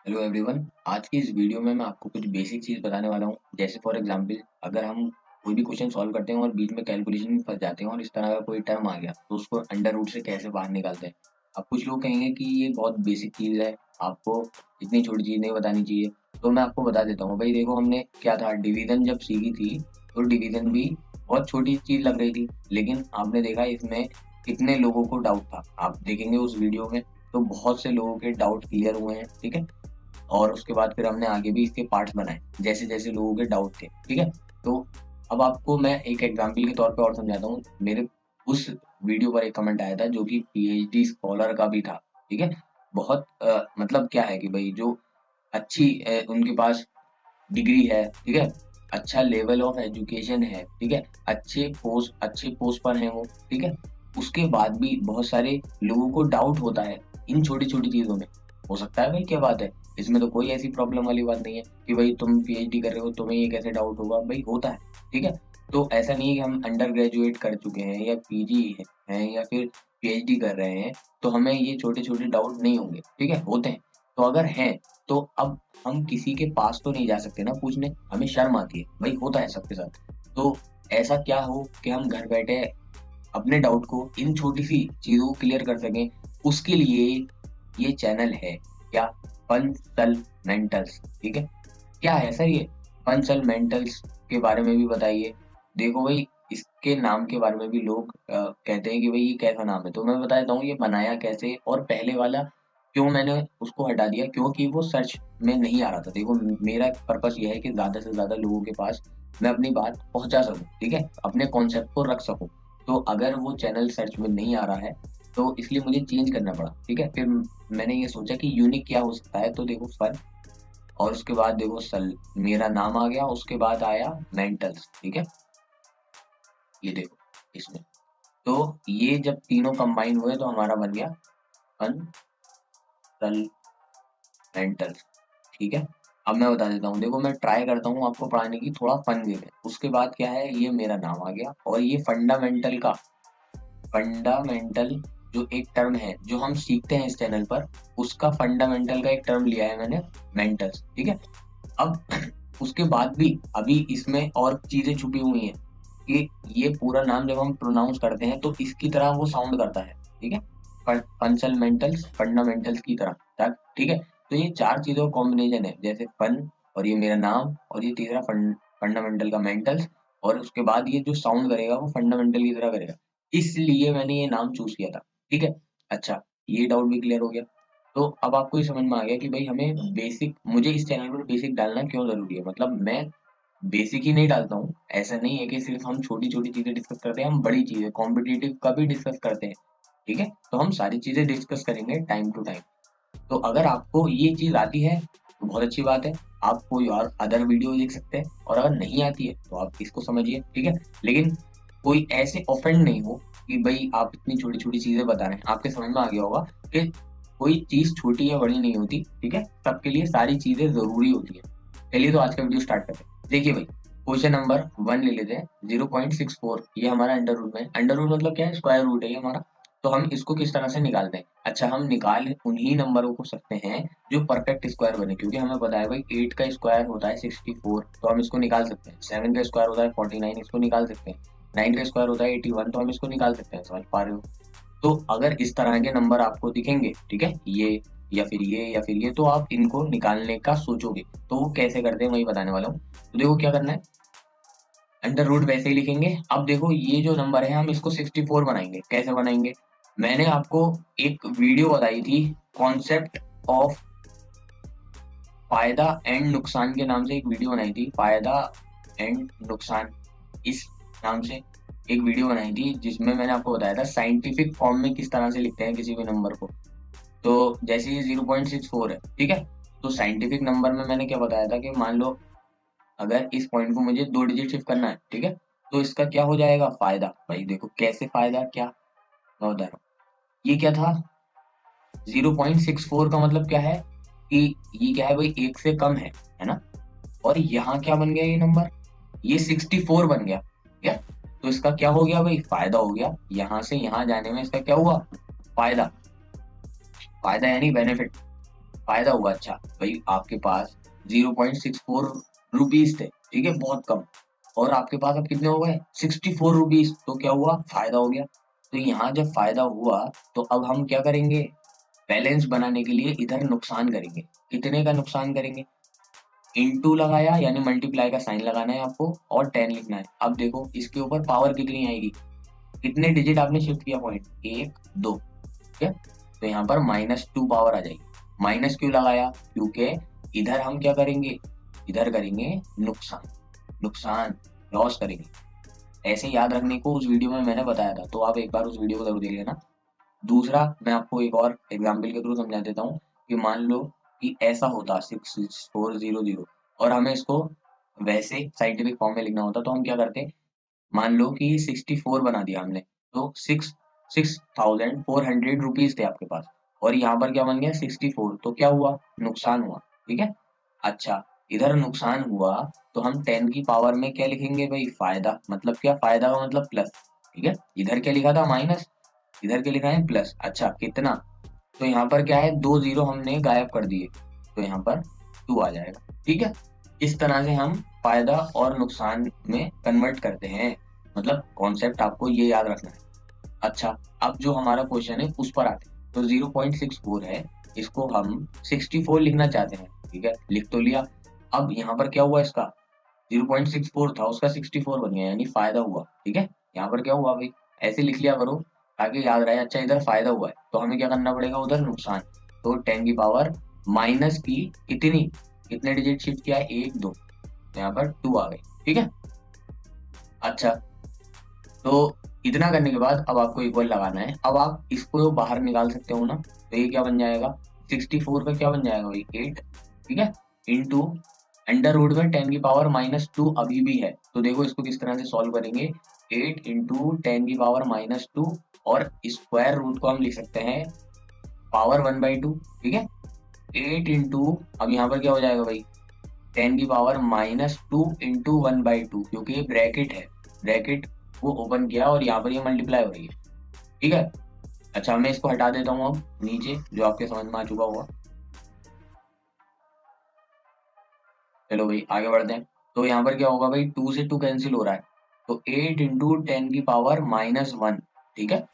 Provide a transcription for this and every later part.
Hello everyone. आज की इस वीडियो में मैं आपको कुछ बेसिक चीज़ बताने वाला हूँ। जैसे फॉर एग्जांपल, अगर हम कोई भी क्वेश्चन सॉल्व करते हैं और बीच में कैलकुलेशन में फंस जाते हैं और इस तरह का कोई टर्म आ गया तो उसको अंडर रूट से कैसे बाहर निकालते हैं। अब कुछ लोग कहेंगे कि ये बहुत बेसिक चीज़ है, आपको इतनी छोटी चीज़ नहीं बतानी चाहिए। तो मैं आपको बता देता हूँ। भाई देखो, हमने क्या था, डिवीजन जब सीखी थी तो डिवीजन भी बहुत छोटी चीज़ लग रही थी, लेकिन आपने देखा इसमें कितने लोगों को डाउट था। आप देखेंगे उस वीडियो में तो बहुत से लोगों के डाउट क्लियर हुए हैं। ठीक है, और उसके बाद फिर हमने आगे भी इसके पार्ट्स बनाए जैसे जैसे लोगों के डाउट थे। ठीक है, तो अब आपको मैं एक एग्जांपल के तौर पे और समझाता हूँ। मेरे उस वीडियो पर एक कमेंट आया था जो कि पीएचडी स्कॉलर का भी था। ठीक है, बहुत मतलब क्या है कि भाई जो अच्छी उनके पास डिग्री है, ठीक है, अच्छा लेवल ऑफ एजुकेशन है, ठीक है, अच्छे पोस्ट पर हैं वो, ठीक है, उसके बाद भी बहुत सारे लोगों को डाउट होता है इन छोटी छोटी चीजों में। हो सकता है भाई, क्या बात है, इसमें तो कोई ऐसी प्रॉब्लम वाली बात नहीं है कि भाई तुम पीएचडी कर रहे हो तुम्हें ये कैसे डाउट होगा। भाई होता है। ठीक है, तो ऐसा नहीं है कि हम अंडर ग्रेजुएट कर चुके हैं या पीजी हैं या फिर पीएचडी कर रहे हैं तो हमें ये छोटे छोटे डाउट नहीं होंगे। ठीक है, होते हैं। तो अगर हैं तो अब हम किसी के पास तो नहीं जा सकते ना पूछने, हमें शर्म आती है। भाई होता है सबके साथ। तो ऐसा क्या हो कि हम घर बैठे अपने डाउट को इन छोटी सी चीजों को क्लियर कर सकें, उसके लिए ये चैनल है। क्या? पंसल मेंटल्स। ठीक है, क्या है सर ये पंसल मेंटल्स के बारे में भी बताइए। देखो भाई, इसके नाम के बारे में भी लोग कहते हैं कि भाई ये कैसा नाम है, तो मैं बता देता हूँ ये बनाया कैसे और पहले वाला क्यों मैंने उसको हटा दिया, क्योंकि वो सर्च में नहीं आ रहा था। देखो, मेरा पर्पस ये है कि ज्यादा से ज्यादा लोगों के पास मैं अपनी बात पहुंचा सकूं, ठीक है, अपने कॉन्सेप्ट को रख सकूं। तो अगर वो चैनल सर्च में नहीं आ रहा है तो इसलिए मुझे चेंज करना पड़ा। ठीक है, फिर मैंने ये सोचा कि यूनिक क्या हो सकता है, तो देखो फन, और उसके बाद देखो सल, मेरा नाम आ गया, उसके बाद आया मेंटल्स। ठीक है, ये देखो इसमें, तो ये जब तीनों कंबाइन हुए तो हमारा बन गया फन सल मेंटल्स। ठीक है, अब मैं बता देता हूँ। देखो, मैं ट्राई करता हूँ आपको पढ़ाने की थोड़ा फन वे में। उसके बाद क्या है, ये मेरा नाम आ गया और ये फंडामेंटल का फंडामेंटल जो एक टर्म है जो हम सीखते हैं इस चैनल पर, उसका फंडामेंटल का एक टर्म लिया है मैंने, मेंटल्स। ठीक है, अब उसके बाद भी अभी इसमें और चीजें छुपी हुई हैं कि ये पूरा नाम जब हम प्रोनाउंस करते हैं तो इसकी तरह वो साउंड करता है। ठीक है, फंडामेंटल्स, फंडामेंटल्स की तरह तक। ठीक है, तो ये चार चीजों का कॉम्बिनेशन है, जैसे फन और ये मेरा नाम और ये तीसरा फंडामेंटल का मेंटल्स, और उसके बाद ये जो साउंड करेगा वो फंडामेंटल की तरह करेगा। इसलिए मैंने ये नाम चूज किया था। ठीक है, अच्छा, ये डाउट भी क्लियर हो गया। तो अब आपको ये समझ में आ गया कि भाई हमें बेसिक, मुझे इस चैनल पर बेसिक डालना क्यों जरूरी है। मतलब मैं बेसिक ही नहीं डालता हूँ, ऐसा नहीं है कि सिर्फ हम छोटी छोटी चीजें डिस्कस करते हैं, हम बड़ी चीजें कॉम्पिटिटिव का भी डिस्कस करते हैं। ठीक है, तो हम सारी चीजें डिस्कस करेंगे टाइम टू टाइम। तो अगर आपको ये चीज आती है तो बहुत अच्छी बात है, आप कोई और अदर वीडियो देख सकते हैं, और अगर नहीं आती है तो आप इसको समझिए। ठीक है, लेकिन कोई ऐसे ऑफेंड नहीं हो कि भाई आप इतनी छोटी छोटी चीजें बता रहे हैं। आपके समझ में आ गया होगा कि कोई चीज छोटी या बड़ी नहीं होती। ठीक है, सबके लिए सारी चीजें जरूरी होती है। चलिए तो आज का वीडियो स्टार्ट करते हैं। देखिए भाई, क्वेश्चन नंबर 1 ले लेते हैं। 0.64 ये हमारा अंडर रूट में, अंडर रूट मतलब क्या है, स्क्वायर रूट है ये हमारा। तो हम इसको किस तरह से निकालते हैं? अच्छा, हम निकाल उन्हीं नंबरों को सकते हैं जो परफेक्ट स्क्वायर बने, क्योंकि हमें पता है भाई 8 का स्क्वायर होता है 64, तो हम इसको निकाल सकते हैं। 7 का स्क्वायर होता है 49, इसको निकाल सकते हैं। 9 का स्क्वायर होता है 81, तो हम इसको निकाल सकते हैं। समझ पा रहे हो? तो अगर इस तरह के नंबर आपको दिखेंगे, ठीक है, ये या फिर ये या फिर ये, तो आप इनको निकालने का सोचोगे। तो वो कैसे करते हैं वही बताने वाला हूँ। तो देखो क्या करना है, अंडर रूट वैसे ही लिखेंगे। अब देखो ये जो नंबर है हम इसको 64 बनाएंगे। कैसे बनाएंगे? मैंने आपको एक वीडियो बताई थी, कॉन्सेप्ट ऑफ फायदा एंड नुकसान के नाम से एक वीडियो बनाई थी, फायदा एंड नुकसान, इस नाम से एक वीडियो बनाई थी जिसमें मैंने आपको बताया था साइंटिफिक फॉर्म में किस तरह से लिखते हैं किसी भी नंबर को। तो जैसे ये 0.64 है, ठीक है, तो साइंटिफिक नंबर में मैंने क्या बताया था कि मान लो अगर इस पॉइंट को मुझे 2 डिजिट शिफ्ट करना है, ठीक है, तो इसका क्या हो जाएगा, फायदा। भाई देखो कैसे फायदा, क्या मैं बता रहा हूँ। ये क्या था, 0.64 का मतलब क्या है कि ये क्या है भाई, एक से कम है ना। और यहाँ क्या बन गया ये नंबर, ये 64 बन गया। क्या? तो इसका क्या हो गया भाई, फायदा हो गया। यहाँ से यहाँ जाने में इसका क्या हुआ, फायदा। फायदा यानी बेनिफिट। फायदा हुआ। अच्छा भाई आपके पास 0.64 रुपीज थे, ठीक है, बहुत कम, और आपके पास अब कितने हो गए 64 रुपीज, तो क्या हुआ, फायदा हो गया। तो यहाँ जब फायदा हुआ तो अब हम क्या करेंगे, बैलेंस बनाने के लिए इधर नुकसान करेंगे। कितने का नुकसान करेंगे, इनटू लगाया यानी मल्टीप्लाई का साइन लगाना है आपको और 10 लिखना है। अब देखो इसके ऊपर पावर कितनी आएगी, कितने डिजिट आपने शिफ्ट किया, पॉइंट 1 2, ठीक है, तो यहाँ पर -2 पावर आ जाएगी। माइनस क्यों लगाया, क्योंकि इधर हम क्या करेंगे, इधर करेंगे नुकसान, नुकसान लॉस करेंगे। ऐसे याद रखने को उस वीडियो में मैंने बताया था, तो आप एक बार उस वीडियो को जरूर देख लेना। दूसरा मैं आपको एक और एग्जाम्पल के थ्रू समझा देता हूँ कि मान लो कि ऐसा होता 6400 और हमें इसको वैसे साइंटिफिक फॉर्म में लिखना होता, तो हम क्या करते, मान लो कि 64 बना दिया हमने, तो 6400 रुपीज थे आपके पास, और यहाँ पर क्या बन गया 64, तो क्या हुआ, नुकसान हुआ, ठीक है। अच्छा इधर नुकसान हुआ तो हम 10 की पावर में क्या लिखेंगे भाई, फायदा, मतलब क्या, फायदा का मतलब प्लस, ठीक है। इधर क्या लिखा था माइनस, इधर क्या लिखा है प्लस। अच्छा कितना, तो यहाँ पर क्या है, 2 जीरो हमने गायब कर दिए, तो यहाँ पर 2 आ जाएगा, ठीक है। इस तरह से हम फायदा और नुकसान में कन्वर्ट करते हैं, मतलब कॉन्सेप्ट आपको ये याद रखना है। अच्छा अब जो हमारा क्वेश्चन है उस पर आते हैं, तो 0.64 है, इसको हम 64 लिखना चाहते हैं, ठीक है, लिख तो लिया। अब यहाँ पर क्या हुआ, इसका 0.64 था उसका 64 बन गया, यानी फायदा हुआ, ठीक है। यहाँ पर क्या हुआ भाई, ऐसे लिख लिया करो ताकि याद रहे। अच्छा इधर फायदा हुआ है तो हमें क्या करना पड़ेगा, उधर नुकसान, तो 10 की पावर माइनस की कितनी, कितने डिजिट शिफ्ट किया है, 1 2, तो यहाँ पर 2 आ गई, ठीक है। अच्छा तो इतना करने के बाद अब आपको इक्वल लगाना है, अब आप इसको बाहर निकाल सकते हो ना, तो ये क्या बन जाएगा, 64 का क्या बन जाएगा भाई 8, ठीक है, इंटू अंडर रूट में 10 की पावर -2 अभी भी है, तो देखो इसको किस तरह से सॉल्व करेंगे, 8 इंटू 10 की पावर -2, और स्क्वायर रूट को हम लिख सकते हैं पावर 1/2, ठीक है। 8 इंटू, अब यहाँ पर क्या हो जाएगा भाई, 10 की पावर -2 इंटू 1/2, क्योंकि ये ब्रैकेट है, ब्रैकेट को ओपन किया और यहाँ पर ये मल्टीप्लाई हो रही है, ठीक है। अच्छा मैं इसको हटा देता हूँ अब नीचे, जो आपके समझ में आ चुका होगा। चलो भाई आगे बढ़ते हैं, तो यहाँ पर क्या होगा भाई, 2 से 2 कैंसिल हो रहा है, तो 8 इंटू 10 की पावर -1, ठीक है,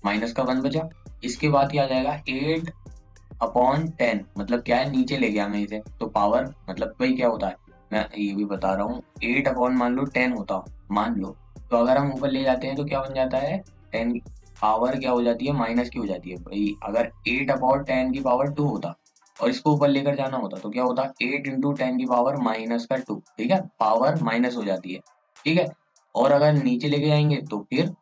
माइनस का 1 बचा। इसके बाद क्या आ जाएगा, 8/10, मतलब क्या है, नीचे ले गया मैं इसे, तो पावर मतलब भाई क्या होता है, मैं ये भी बता रहा हूँ, 8 अपॉन मान लो 10 होता, मान लो, तो अगर हम ऊपर ले जाते हैं तो क्या बन जाता है, 10 पावर क्या हो जाती है, माइनस की हो जाती है भाई। अगर 8/10 की पावर 2 होता और इसको ऊपर लेकर जाना होता तो क्या होता, 8 इंटू 10 की पावर -2, ठीक है, पावर माइनस हो जाती है, ठीक है। और अगर नीचे लेके जाएंगे तो फिर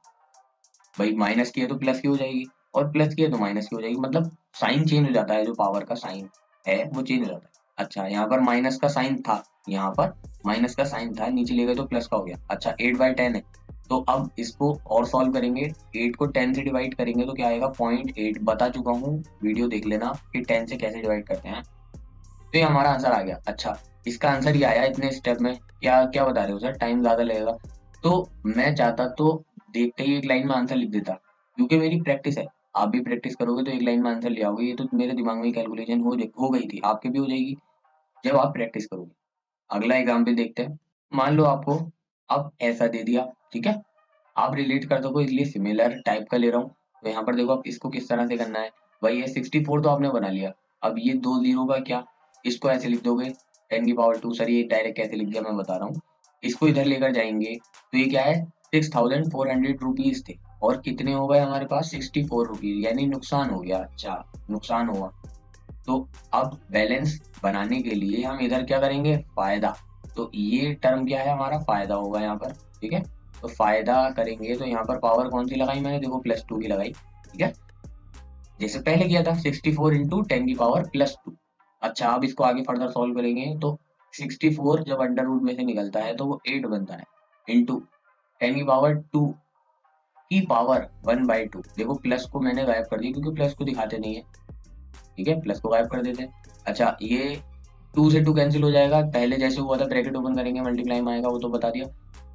भाई माइनस की है तो प्लस की हो जाएगी, और प्लस की है तो माइनस की हो जाएगी, मतलब साइन चेंज हो जाता है, जो पावर का साइन है वो चेंज हो जाता है। अच्छा यहाँ पर माइनस का साइन था, यहाँ पर माइनस का साइन था, नीचे ले गए तो प्लस का हो गया। अच्छा 8/10 है, तो अब इसको और सॉल्व करेंगे, 8 को 10 से डिवाइड करेंगे तो क्या आएगा, 0.8, बता चुका हूँ, वीडियो देख लेना कि 10 से कैसे डिवाइड करते हैं। तो ये हमारा आंसर आ गया। अच्छा इसका आंसर ये आया इतने स्टेप में, क्या क्या बता रहे हो सर, टाइम ज्यादा लगेगा, तो मैं चाहता तो देखते ही एक लाइन में आंसर लिख देता, क्योंकि मेरी प्रैक्टिस है, आप भी प्रैक्टिस करोगे तो एक लाइन में आंसर ले आओगे, ये तो मेरे दिमाग में कैलकुलेशन हो गई थी, आपकी भी हो जाएगी जब आप प्रैक्टिस करोगे। अगला एग्जाम्पल देखते हैं, मान लो आपको अब ऐसा दे दिया, ठीक है, आप रिलेट कर सको इसलिए सिमिलर टाइप का ले रहा हूँ, तो यहाँ पर देखो आप इसको किस तरह से करना है, भाई ये 64 तो आपने बना लिया, अब ये 2 जीरो का क्या, इसको ऐसे लिख दोगे 10 की पावर 2, सर ये डायरेक्ट कैसे लिख दिया मैं बता रहा हूँ, इसको इधर लेकर जाएंगे तो ये क्या है, 6400 रुपीज थे, और कितने हो गए हमारे पास 64 रुपीज, यानी नुकसान हो गया। अच्छा नुकसान हुआ, तो अब बैलेंस बनाने के लिए हम इधर क्या करेंगे, फायदा, तो ये टर्म क्या है हमारा, फायदा होगा यहाँ पर, ठीक है। तो फायदा करेंगे तो यहाँ पर पावर कौन सी लगाई मैंने, देखो +2 की लगाई, ठीक है, जैसे पहले किया था 64 इंटू 10 की पावर +2। अच्छा अब इसको आगे फर्दर सॉल्व करेंगे तो 64 जब अंडर रूट में से निकलता है तो वो 8 बनता है, इंटू 10 की पावर 2 की पावर 1/2, देखो प्लस को मैंने गायब कर दिया क्योंकि प्लस को दिखाते नहीं है, ठीक है, प्लस को गायब कर देते हैं। अच्छा ये 2 से 2 कैंसिल हो जाएगा, पहले जैसे हुआ था ब्रैकेट ओपन करेंगे मल्टीप्लाई में आएगा, वो तो बता दिया।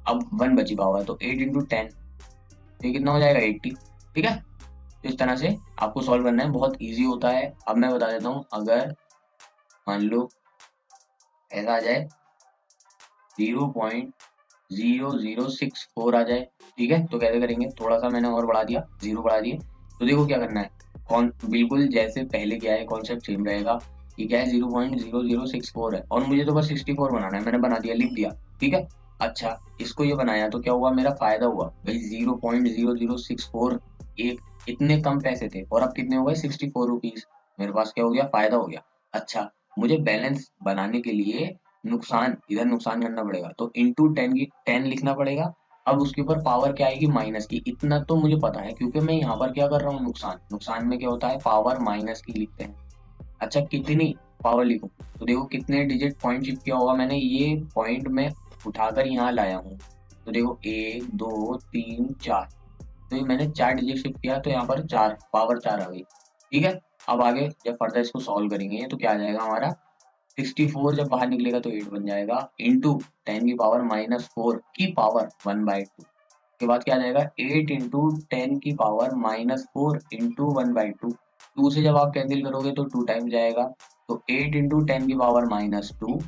अब 1 बची पावर, तो 8 इंटू 10, तो ये कितना हो जाएगा 80, ठीक है। तो इस तरह से आपको सॉल्व करना है, बहुत इजी होता है। अब मैं बता देता हूँ, अगर मान लो ऐसा आ जाए 0.0064 आ जाए, ठीक है। तो कैसे करेंगे, थोड़ा सा मैंने और बढ़ा दिया, 0 बढ़ा दिए। तो देखो क्या करना है, कौन बिल्कुल जैसे पहले क्या है, कॉन्सेप्ट सेम रहेगा। ये क्या है, 0.0064 है और मुझे तो बस 64 बनाना है, मैंने बना दिया, लिख दिया, ठीक है। अच्छा, इसको ये बनाया तो क्या हुआ, मेरा फायदा हुआ भाई। 0.0064 एक इतने कम पैसे थे और अब कितने हो गए, 64 रुपीज। मेरे पास क्या हो गया, फायदा हो गया। अच्छा, मुझे बैलेंस बनाने के लिए नुकसान, इधर नुकसान करना पड़ेगा, तो इंटू 10 की 10 लिखना पड़ेगा। अब उसके ऊपर पावर क्या आएगी, माइनस की। इतना तो मुझे पता है क्योंकि मैं यहाँ पर क्या कर रहा हूँ, नुकसान, नुकसान में क्या होता है, पावर माइनस की लिखते हैं। अच्छा, कितनी पावर लिखूं, तो देखो कितने डिजिट पॉइंट शिफ्ट किया होगा मैंने, ये पॉइंट में उठाकर यहाँ लाया हूँ। तो देखो 1 2 3 4, तो ये मैंने 4 डिजिट शिफ्ट किया, तो यहाँ पर 4 पावर 4 आ गई, ठीक है। अब आगे जब फर्दर इसको सॉल्व करेंगे तो क्या आ जाएगा हमारा, 64 जब बाहर निकलेगा तो 8 बन जाएगा, इंटू 10 की पावर -4 की पावर 1/2 के बाद क्या आ जाएगा, 8 इंटू 10 की पावर -4 इंटू 1/2। 2 से जब आप कैंसिल करोगे तो 2 टाइम जाएगा, तो 8 इंटू 10 की पावर -2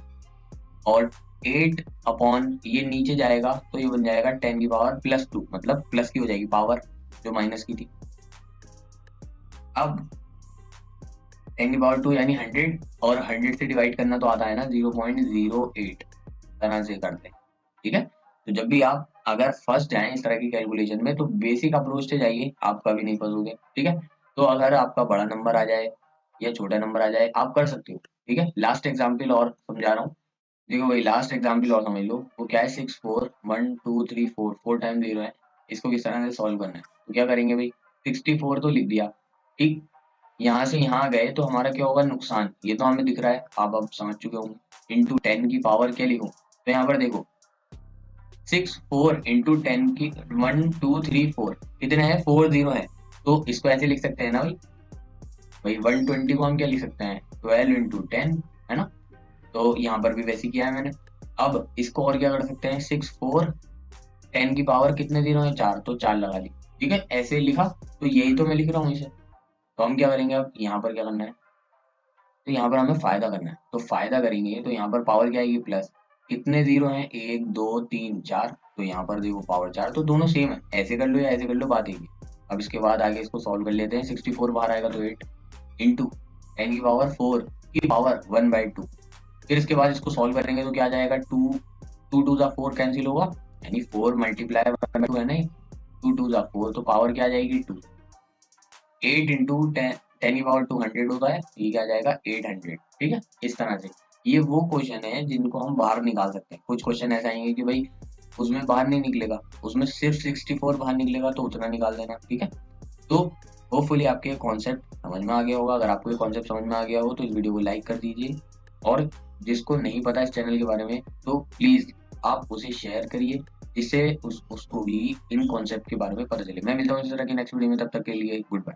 और 8 अपॉन ये नीचे जाएगा तो ये बन जाएगा 10 की पावर +2, मतलब प्लस की हो जाएगी पावर जो माइनस की थी। अब 10 की पावर 2 यानी 100, और 100 से डिवाइड करना तो आता है ना, 0.08 तरह से करते हैं, ठीक है। तो जब भी आप अगर फर्स्ट जाएं इस तरह की कैलकुलेशन में तो बेसिक अप्रोच से जाइए, आप कभी नहीं फंसोगे, ठीक है। तो अगर आपका बड़ा नंबर आ जाए या छोटा नंबर आ जाए, आप कर सकते हो, ठीक है। लास्ट एग्जाम्पल और समझा रहा हूँ, देखो भाई लास्ट एग्जाम्पल और समझ लो। वो क्या है, 6 4 1 2 3 4 4 टाइम 0 है, इसको किस तरह से सॉल्व करना है। तो क्या करेंगे भाई, 64 तो लिख दिया, ठीक। यहाँ से यहाँ गए तो हमारा क्या होगा, नुकसान, ये तो हमें दिख रहा है, आप अब समझ चुके होंगे। इंटू 10 की पावर क्या लिखूं, तो यहाँ पर देखो 6 4 इंटू 10 की 1 2 3 4 कितने हैं, 4 0 है, तो इसको ऐसे लिख सकते हैं ना भाई। भाई 120 को हम क्या लिख सकते हैं, 12 इंटू 10, है ना। तो यहाँ पर भी वैसे किया है मैंने। अब इसको और क्या कर सकते हैं, 6 4 10 की पावर कितने जीरो है, 4, तो 4 लगा ली, ठीक है, ऐसे लिखा। तो यही तो मैं लिख रहा हूँ इसे। तो हम क्या करेंगे, अब यहाँ पर क्या करना है, तो यहाँ पर हमें फायदा करना है, तो फायदा करेंगे तो यहाँ पर पावर क्या आएगी, प्लस। कितने जीरो हैं, 1 2 3 4, तो यहाँ पर देखो पावर 4, तो दोनों सेम है, ऐसे कर लो या ऐसे कर लो, बात एक ही। अब इसके बाद आगे इसको सॉल्व कर लेते हैं, 64 बाहर आएगा तो 8 इंटू 10 की पावर 4 की पावर 1/2। फिर इसके बाद इसको सॉल्व करेंगे तो क्या आ जाएगा, 2 2 2 जा 4 कैंसिल होगा, यानी 4 मल्टीप्लाई 1/2 है नहीं, 2 2 जा 4, तो पावर क्या आ जाएगी, 2। 8 इंटू 10 की पावर 200 होता है, ये क्या आ जाएगा, 800, ठीक है। इस तरह से ये वो क्वेश्चन है जिनको हम बाहर निकाल सकते हैं। कुछ क्वेश्चन ऐसा आएंगे कि भाई उसमें बाहर नहीं निकलेगा, उसमें सिर्फ 64 बाहर निकलेगा, तो उतना निकाल देना, ठीक है। तो होपफुली आपके कॉन्सेप्ट समझ में आ गया होगा। अगर आपको ये कॉन्सेप्ट समझ में आ गया हो तो इस वीडियो को लाइक कर दीजिए, और जिसको नहीं पता इस चैनल के बारे में तो प्लीज आप उसे शेयर करिए, जिससे उसको भी इन कॉन्सेप्ट के बारे में पता चले। मैं मिलता हूँ इस तरह की नेक्स्ट वीडियो में, तब तक के लिए गुड बाय।